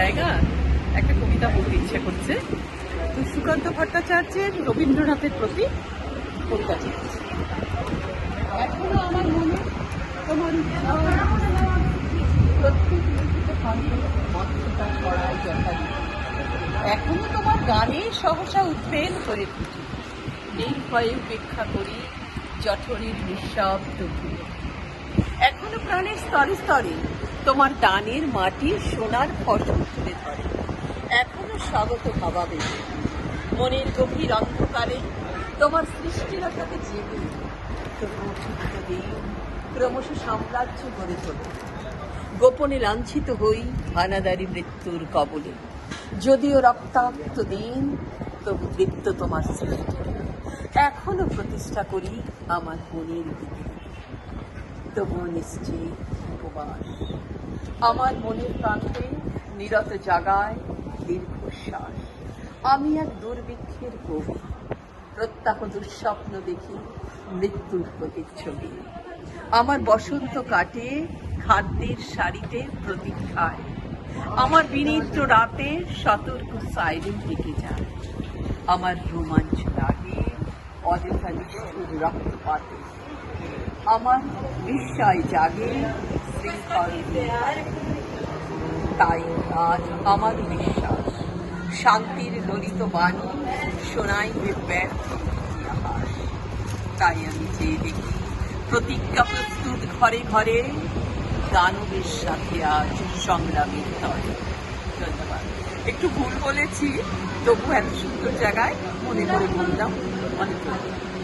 জায়গা, একটা কবিতা পড়তে ইচ্ছে করছে। তো সুকান্ত ভট্টাচার্যের রবীন্দ্রনাথের প্রতি কবিতা লিখেছি। এখনো আমার মনে তোমার ইচ্ছা, প্রত্যেক লিখিত খণ্ডে মন্ত্রতা ছড়ায় যথারীতি। এখনো তোমার গানে সহসা উদ্বেল হয়ে ফুটি, নির্ভয়ে উপেক্ষা করি জঠরের নিঃশব্দ ভুলে। এখনো প্রাণের স্তরে স্তরে তোমার দানের মাটি সোনার ফসল তুলে ধরে। এখনো স্বাগত ভাবাবে মনের গভীর অন্ধকারে তোমার সৃষ্টিলতাকে জেগে। তবুও ঠিকটা দিন ক্রমশ সাম্রাজ্য গড়ে তোলে। গোপনে লাঞ্ছিত হই হানাদারি মৃত্যুর কবলে। যদিও রক্তাক্ত দিন, তবু দীপ্ত তোমার সৃষ্টি। এখনো প্রতিষ্ঠা করি আমার মনের দিকে, তবুও নিশ্চিত উপবাস। আমার মনের প্রান্তে নিরত জাগায় দীর্ঘশ্বাস। আমি এক দুর্ভিক্ষের কবি, প্রত্যাহ দুঃস্বপ্ন দেখি মৃত্যুর প্রতিচ্ছবি। আমার বসন্ত কাটে খাদ্যের সারিতে প্রতীক্ষায়। আমার বিনিদ্র রাতে সতর্ক সাইরেন থেকে যায়। আমার রোমাঞ্চ লাগে অযথা নিষ্ঠুর রক্তপাতে। আমার বিস্ময় জাগে শৃঙ্খল। তাই আজ আমার বিশ্বাস শান্তির ললিত বাণী শোনাইবে ব্যর্থ ইতিহাস। তাই আমি চেয়ে দেখি প্রতিজ্ঞা প্রস্তুত ঘরে ঘরে, দানবের সাথে আজ সংগ্রামের তরে। ধন্যবাদ। একটু ভুল বলেছি, তবু এত সুন্দর জায়গায় মনে করে বললাম। অনেক ধন্যবাদ।